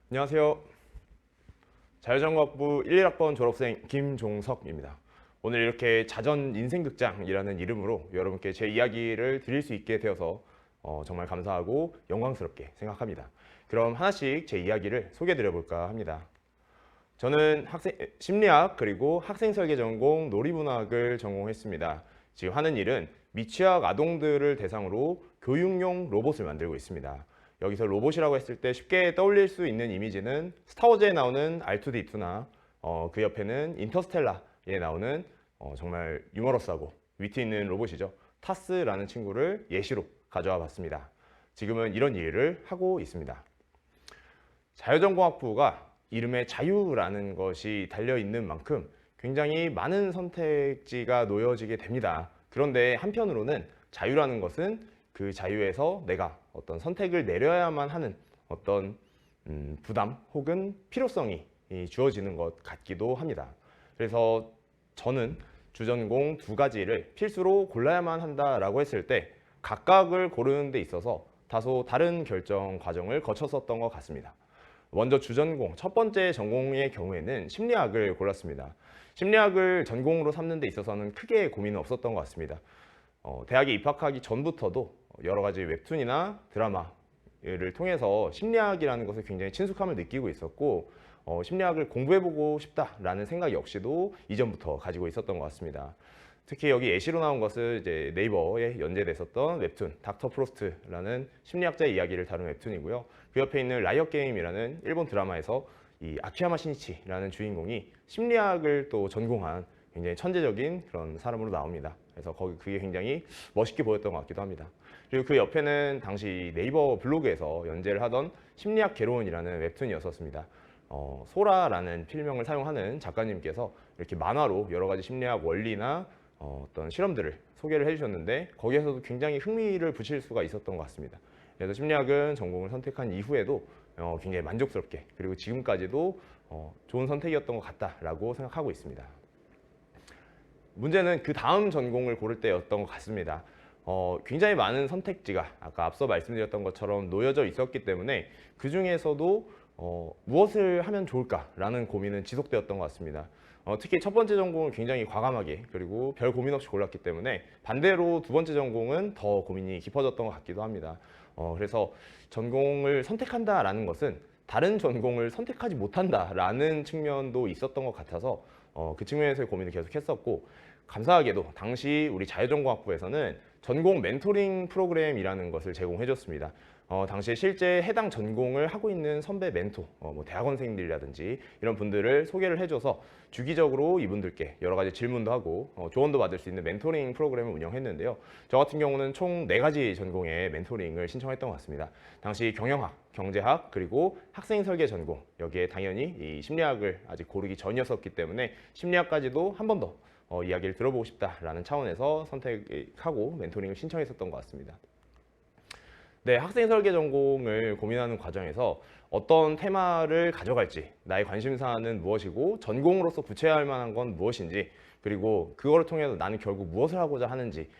안녕하세요. 자유전공학부 11학번 졸업생 김종석입니다. 오늘 이렇게 자전 인생극장이라는 이름으로 여러분께 제 이야기를 드릴 수 있게 되어서 정말 감사하고 영광스럽게 생각합니다. 그럼 하나씩 제 이야기를 소개해 드려볼까 합니다. 저는 심리학 그리고 학생설계 전공 놀이문학을 전공했습니다. 지금 하는 일은 미취학 아동들을 대상으로 교육용 로봇을 만들고 있습니다. 여기서 로봇이라고 했을 때 쉽게 떠올릴 수 있는 이미지는 스타워즈에 나오는 R2D2나 그 옆에는 인터스텔라에 나오는 정말 유머러스하고 위트 있는 로봇이죠. 타스라는 친구를 예시로 가져와 봤습니다. 지금은 이런 일을 하고 있습니다. 자유전공학부가 이름에 자유라는 것이 달려있는 만큼 굉장히 많은 선택지가 놓여지게 됩니다. 그런데 한편으로는 자유라는 것은 그 자유에서 내가 어떤 선택을 내려야만 하는 어떤 부담 혹은 필요성이 주어지는 것 같기도 합니다. 그래서 저는 주전공 두 가지를 필수로 골라야만 한다라고 했을 때 각각을 고르는 데 있어서 다소 다른 결정 과정을 거쳤었던 것 같습니다. 먼저 주전공 첫 번째 전공의 경우에는 심리학을 골랐습니다. 심리학을 전공으로 삼는 데 있어서는 크게 고민은 없었던 것 같습니다. 대학에 입학하기 전부터도 여러 가지 웹툰이나 드라마를 통해서 심리학이라는 것에 굉장히 친숙함을 느끼고 있었고 심리학을 공부해보고 싶다라는 생각 역시도 이전부터 가지고 있었던 것 같습니다. 특히 여기 예시로 나온 것은 이제 네이버에 연재됐었던 웹툰 닥터 프로스트라는 심리학자의 이야기를 다룬 웹툰이고요. 그 옆에 있는 라이엇 게임이라는 일본 드라마에서 이 아키야마 신이치라는 주인공이 심리학을 또 전공한 굉장히 천재적인 그런 사람으로 나옵니다. 그래서 그게 굉장히 멋있게 보였던 것 같기도 합니다. 그리고 그 옆에는 당시 네이버 블로그에서 연재를 하던 심리학 개론이라는 웹툰이었었습니다. 소라라는 필명을 사용하는 작가님께서 이렇게 만화로 여러 가지 심리학 원리나 어떤 실험들을 소개를 해주셨는데 거기에서도 굉장히 흥미를 붙일 수가 있었던 것 같습니다. 그래서 심리학은 전공을 선택한 이후에도 굉장히 만족스럽게 그리고 지금까지도 좋은 선택이었던 것 같다라고 생각하고 있습니다. 문제는 그 다음 전공을 고를 때였던 것 같습니다. 굉장히 많은 선택지가 아까 앞서 말씀드렸던 것처럼 놓여져 있었기 때문에 그 중에서도 무엇을 하면 좋을까라는 고민은 지속되었던 것 같습니다. 특히 첫 번째 전공을 굉장히 과감하게 그리고 별 고민 없이 골랐기 때문에 반대로 두 번째 전공은 더 고민이 깊어졌던 것 같기도 합니다. 그래서 전공을 선택한다라는 것은 다른 전공을 선택하지 못한다라는 측면도 있었던 것 같아서 그 측면에서의 고민을 계속 했었고 감사하게도 당시 우리 자유전공학부에서는 전공 멘토링 프로그램이라는 것을 제공해 줬습니다. 당시에 실제 해당 전공을 하고 있는 선배 멘토, 뭐 대학원생들이라든지 이런 분들을 소개를 해줘서 주기적으로 이분들께 여러 가지 질문도 하고 조언도 받을 수 있는 멘토링 프로그램을 운영했는데요. 저 같은 경우는 총 4가지 전공의 멘토링을 신청했던 것 같습니다. 당시 경영학, 경제학, 그리고 학생 설계 전공, 여기에 당연히 이 심리학을 아직 고르기 전이었었기 때문에 심리학까지도 한 번 더 이야기를 들어보고 싶다라는 차원에서 선택하고 멘토링을 신청했었던 것 같습니다. 네, 학생 설계 전공을 고민하는 과정에서 어떤 테마를 가져갈지, 나의 관심사는 무엇이고 전공으로서 구체화할 만한 건 무엇인지, 그리고 그거를 통해서 나는 결국 무엇을 하고자 하는지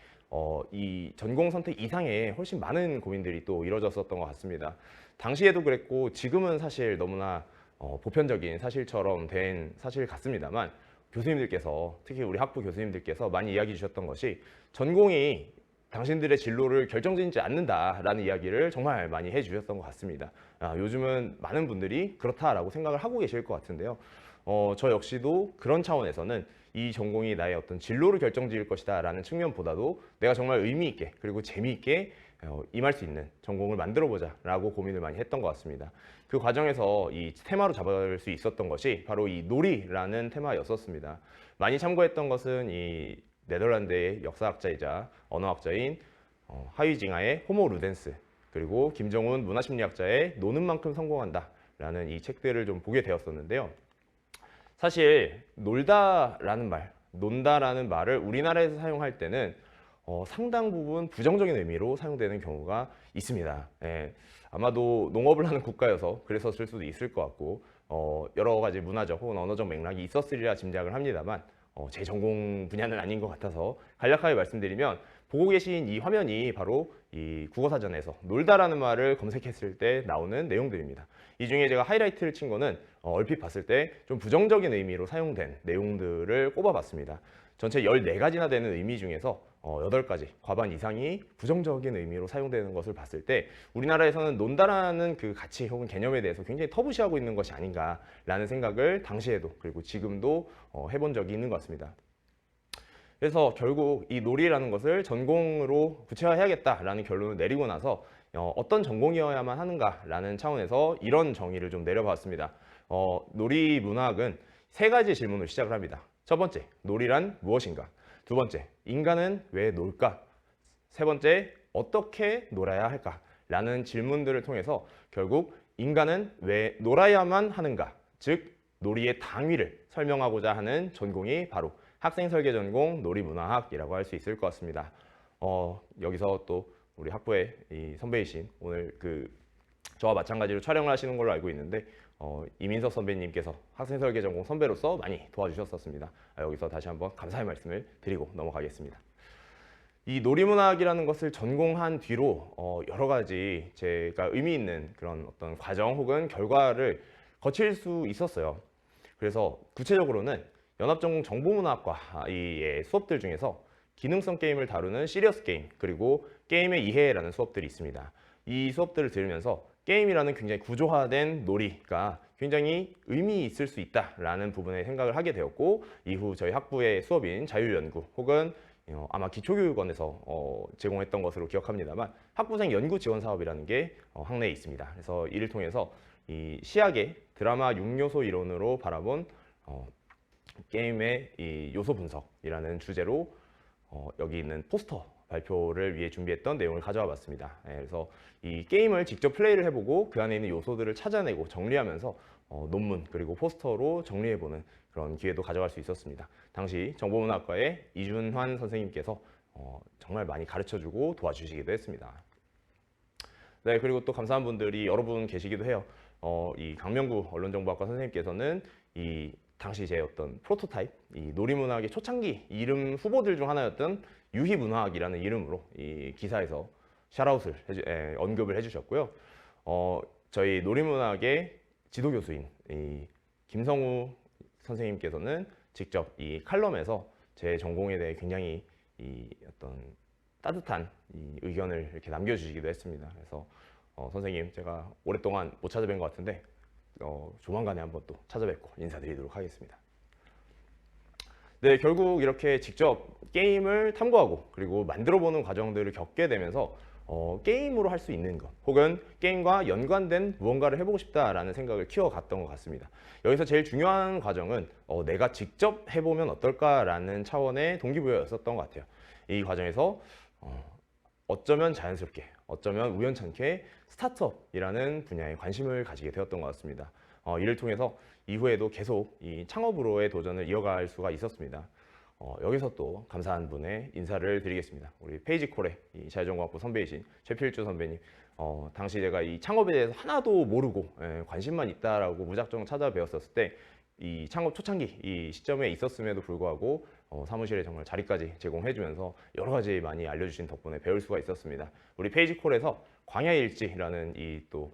이 전공 선택 이상의 훨씬 많은 고민들이 또 이루어졌었던 것 같습니다. 당시에도 그랬고 지금은 사실 너무나 보편적인 사실처럼 된 사실 같습니다만 교수님들께서 특히 우리 학부 교수님들께서 많이 이야기해 주셨던 것이 전공이 당신들의 진로를 결정짓지 않는다라는 이야기를 정말 많이 해주셨던 것 같습니다. 요즘은 많은 분들이 그렇다라고 생각을 하고 계실 것 같은데요. 저 역시도 그런 차원에서는 이 전공이 나의 어떤 진로를 결정지을 것이다 라는 측면보다도 내가 정말 의미 있게 그리고 재미있게 임할 수 있는 전공을 만들어보자 라고 고민을 많이 했던 것 같습니다. 그 과정에서 이 테마로 잡을 수 있었던 것이 바로 이 놀이라는 테마였었습니다. 많이 참고했던 것은 이 네덜란드의 역사학자이자 언어학자인 하위징하의 호모 루덴스, 그리고 김정훈 문화심리학자의 노는 만큼 성공한다 라는 이 책들을 좀 보게 되었었는데요. 사실 놀다라는 말, 논다라는 말을 우리나라에서 사용할 때는 상당 부분 부정적인 의미로 사용되는 경우가 있습니다. 아마도 농업을 하는 국가여서 그랬었을 수도 있을 것 같고 여러 가지 문화적 혹은 언어적 맥락이 있었으리라 짐작을 합니다만 제 전공 분야는 아닌 것 같아서 간략하게 말씀드리면 보고 계신 이 화면이 바로 이 국어사전에서 놀다라는 말을 검색했을 때 나오는 내용들입니다. 이 중에 제가 하이라이트를 친 거는 얼핏 봤을 때 좀 부정적인 의미로 사용된 내용들을 꼽아봤습니다. 전체 14가지나 되는 의미 중에서 8가지, 과반 이상이 부정적인 의미로 사용되는 것을 봤을 때 우리나라에서는 논다라는 그 가치 혹은 개념에 대해서 굉장히 터부시하고 있는 것이 아닌가라는 생각을 당시에도 그리고 지금도 해본 적이 있는 것 같습니다. 그래서 결국 이 놀이라는 것을 전공으로 구체화해야겠다라는 결론을 내리고 나서 어떤 전공이어야만 하는가라는 차원에서 이런 정의를 좀 내려봤습니다. 놀이 문학은 3가지 질문을 시작을 합니다. 첫 번째, 놀이란 무엇인가? 두 번째, 인간은 왜 놀까? 세 번째, 어떻게 놀아야 할까? 라는 질문들을 통해서 결국 인간은 왜 놀아야만 하는가? 즉, 놀이의 당위를 설명하고자 하는 전공이 바로 학생설계 전공 놀이문화학이라고 할 수 있을 것 같습니다. 여기서 또 우리 학부의 이 선배이신 오늘 저와 마찬가지로 촬영을 하시는 걸로 알고 있는데 이민석 선배님께서 학생설계 전공 선배로서 많이 도와주셨었습니다. 여기서 다시 한번 감사의 말씀을 드리고 넘어가겠습니다. 이 놀이문학이라는 것을 전공한 뒤로 여러 가지 제가 의미 있는 그런 어떤 과정 혹은 결과를 거칠 수 있었어요. 그래서 구체적으로는 연합전공 정보문학과의 수업들 중에서 기능성 게임을 다루는 시리어스 게임 그리고 게임의 이해라는 수업들이 있습니다. 이 수업들을 들으면서 게임이라는 굉장히 구조화된 놀이가 굉장히 의미 있을 수 있다라는 부분에 생각을 하게 되었고 이후 저희 학부의 수업인 자율연구 혹은 아마 기초교육원에서 제공했던 것으로 기억합니다만 학부생 연구 지원 사업이라는 게 학내에 있습니다. 그래서 이를 통해서 이 시학의 드라마 6요소 이론으로 바라본 게임의 이 요소 분석이라는 주제로 여기 있는 포스터 발표를 위해 준비했던 내용을 가져와 봤습니다. 그래서 이 게임을 직접 플레이를 해보고 그 안에 있는 요소들을 찾아내고 정리하면서 논문 그리고 포스터로 정리해보는 그런 기회도 가져갈 수 있었습니다. 당시 정보문학과의 이준환 선생님께서 정말 많이 가르쳐주고 도와주시기도 했습니다. 네, 그리고 또 감사한 분들이 여러 분 계시기도 해요. 이 강명구 언론정보학과 선생님께서는 이 당시 제 어떤 프로토타입, 이 놀이문학의 초창기 이름 후보들 중 하나였던 유희문학이라는 이름으로 이 기사에서 샤라웃을 언급을 해주셨고요. 저희 놀이문학의 지도교수인 이 김성우 선생님께서는 직접 이 칼럼에서 제 전공에 대해 굉장히 이 어떤 따뜻한 이 의견을 이렇게 남겨주시기도 했습니다. 그래서 선생님 제가 오랫동안 못 찾아뵌 것 같은데 조만간에 한번 또 찾아뵙고 인사드리도록 하겠습니다. 네, 결국 이렇게 직접 게임을 탐구하고 그리고 만들어보는 과정들을 겪게 되면서 게임으로 할 수 있는 것 혹은 게임과 연관된 무언가를 해보고 싶다라는 생각을 키워갔던 것 같습니다. 여기서 제일 중요한 과정은 내가 직접 해보면 어떨까라는 차원의 동기부여였었던 것 같아요. 이 과정에서 어쩌면 자연스럽게 어쩌면 우연찮게 스타트업이라는 분야에 관심을 가지게 되었던 것 같습니다. 이를 통해서 이후에도 계속 이 창업으로의 도전을 이어갈 수가 있었습니다. 여기서 또 감사한 분의 인사를 드리겠습니다. 우리 페이지콜의 이 자율전공학부 선배이신 최필주 선배님. 당시 제가 이 창업에 대해서 하나도 모르고 관심만 있다라고 무작정 찾아뵈었었을 때 이 창업 초창기 이 시점에 있었음에도 불구하고 사무실에 정말 자리까지 제공해주면서 여러 가지 많이 알려주신 덕분에 배울 수가 있었습니다. 우리 페이지콜에서 광야일지라는 이 또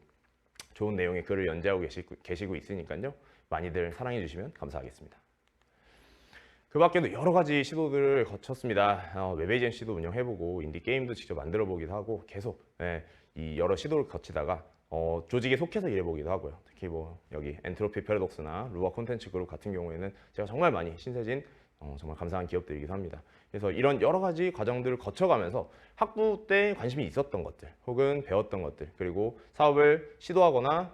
좋은 내용의 글을 연재하고 계시고 있으니까요. 많이들 사랑해 주시면 감사하겠습니다. 그 밖에도 여러 가지 시도들을 거쳤습니다. 웹 에이전시도 운영해보고 인디게임도 직접 만들어보기도 하고 계속 이 여러 시도를 거치다가 조직에 속해서 일해보기도 하고요. 특히 뭐 여기 엔트로피 패러독스나 루아 콘텐츠 그룹 같은 경우에는 제가 정말 많이 신세진 정말 감사한 기업들이기도 합니다. 그래서 이런 여러 가지 과정들을 거쳐가면서 학부 때 관심이 있었던 것들 혹은 배웠던 것들 그리고 사업을 시도하거나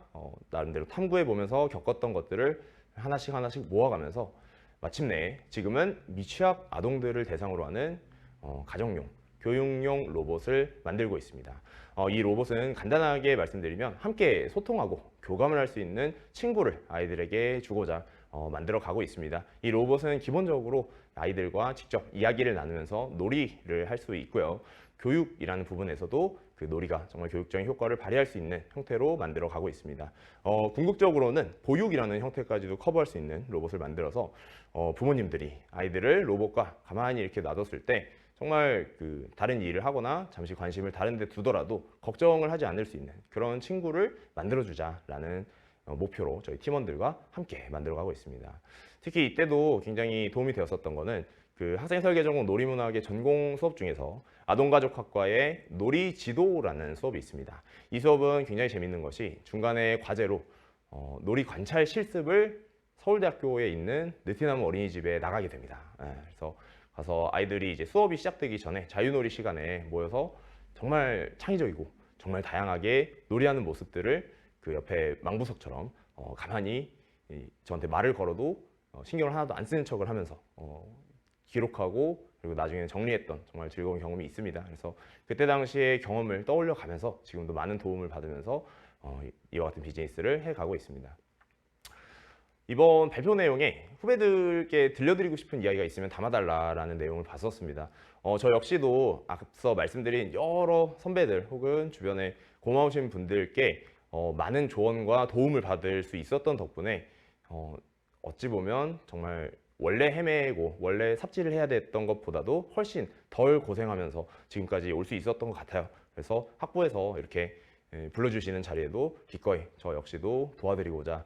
나름대로 탐구해보면서 겪었던 것들을 하나씩 모아가면서 마침내 지금은 미취학 아동들을 대상으로 하는 가정용, 교육용 로봇을 만들고 있습니다. 이 로봇은 간단하게 말씀드리면 함께 소통하고 교감을 할 수 있는 친구를 아이들에게 주고자 만들어 가고 있습니다. 이 로봇은 기본적으로 아이들과 직접 이야기를 나누면서 놀이를 할 수 있고요. 교육이라는 부분에서도 그 놀이가 정말 교육적인 효과를 발휘할 수 있는 형태로 만들어 가고 있습니다. 궁극적으로는 보육이라는 형태까지도 커버할 수 있는 로봇을 만들어서 부모님들이 아이들을 로봇과 가만히 이렇게 놔뒀을 때 정말 그 다른 일을 하거나 잠시 관심을 다른 데 두더라도 걱정을 하지 않을 수 있는 그런 친구를 만들어주자라는 목표로 저희 팀원들과 함께 만들어가고 있습니다. 특히 이때도 굉장히 도움이 되었었던 거는 그 학생설계전공 놀이문학의 전공 수업 중에서 아동가족학과의 놀이지도라는 수업이 있습니다. 이 수업은 굉장히 재밌는 것이 중간에 과제로 놀이 관찰 실습을 서울대학교에 있는 느티나무 어린이집에 나가게 됩니다. 그래서 가서 아이들이 이제 수업이 시작되기 전에 자유놀이 시간에 모여서 정말 창의적이고 정말 다양하게 놀이하는 모습들을 그 옆에 망부석처럼 가만히 저한테 말을 걸어도 신경을 하나도 안 쓰는 척을 하면서 기록하고 그리고 나중에는 정리했던 정말 즐거운 경험이 있습니다. 그래서 그때 당시의 경험을 떠올려 가면서 지금도 많은 도움을 받으면서 이와 같은 비즈니스를 해가고 있습니다. 이번 발표 내용에 후배들께 들려드리고 싶은 이야기가 있으면 담아달라라는 내용을 봤었습니다. 저 역시도 앞서 말씀드린 여러 선배들 혹은 주변에 고마우신 분들께 많은 조언과 도움을 받을 수 있었던 덕분에 어찌 보면 정말 원래 헤매고 원래 삽질을 해야 됐던 것보다도 훨씬 덜 고생하면서 지금까지 올 수 있었던 것 같아요. 그래서 학부에서 이렇게 불러주시는 자리에도 기꺼이 저 역시도 도와드리고자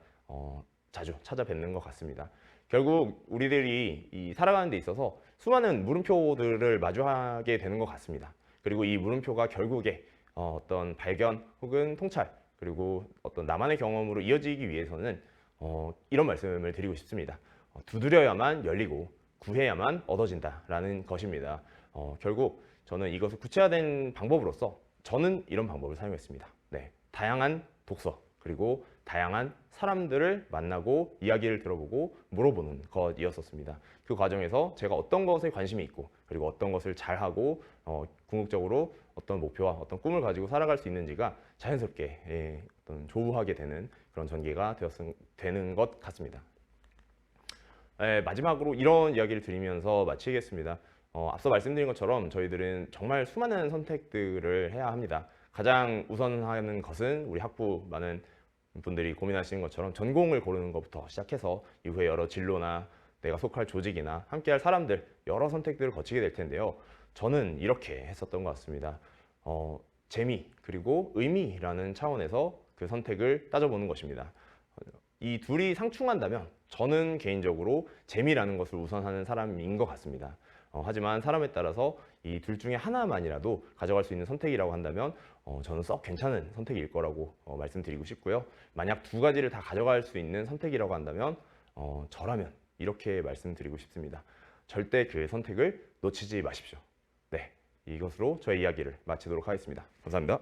자주 찾아뵙는 것 같습니다. 결국 우리들이 살아가는 데 있어서 수많은 물음표들을 마주하게 되는 것 같습니다. 그리고 이 물음표가 결국에 어떤 발견 혹은 통찰 그리고 어떤 나만의 경험으로 이어지기 위해서는 이런 말씀을 드리고 싶습니다. 두드려야만 열리고 구해야만 얻어진다라는 것입니다. 결국 저는 이것을 구체화된 방법으로서 저는 이런 방법을 사용했습니다. 네, 다양한 독서 그리고 다양한 사람들을 만나고 이야기를 들어보고 물어보는 것이었었습니다. 그 과정에서 제가 어떤 것에 관심이 있고 그리고 어떤 것을 잘하고 궁극적으로 어떤 목표와 어떤 꿈을 가지고 살아갈 수 있는지가 자연스럽게 어떤 조우하게 되는 그런 전개가 되는 것 같습니다. 마지막으로 이런 이야기를 드리면서 마치겠습니다. 앞서 말씀드린 것처럼 저희들은 정말 수많은 선택들을 해야 합니다. 가장 우선하는 것은 우리 학부 많은 분들이 고민하시는 것처럼 전공을 고르는 것부터 시작해서 이후에 여러 진로나 내가 속할 조직이나 함께할 사람들 여러 선택들을 거치게 될 텐데요. 저는 이렇게 했었던 것 같습니다. 재미 그리고 의미라는 차원에서 그 선택을 따져보는 것입니다. 이 둘이 상충한다면 저는 개인적으로 재미라는 것을 우선하는 사람인 것 같습니다. 하지만 사람에 따라서 이 둘 중에 하나만이라도 가져갈 수 있는 선택이라고 한다면 저는 썩 괜찮은 선택일 거라고 말씀드리고 싶고요. 만약 두 가지를 다 가져갈 수 있는 선택이라고 한다면 저라면 이렇게 말씀드리고 싶습니다. 절대 그 선택을 놓치지 마십시오. 네, 이것으로 저의 이야기를 마치도록 하겠습니다. 감사합니다.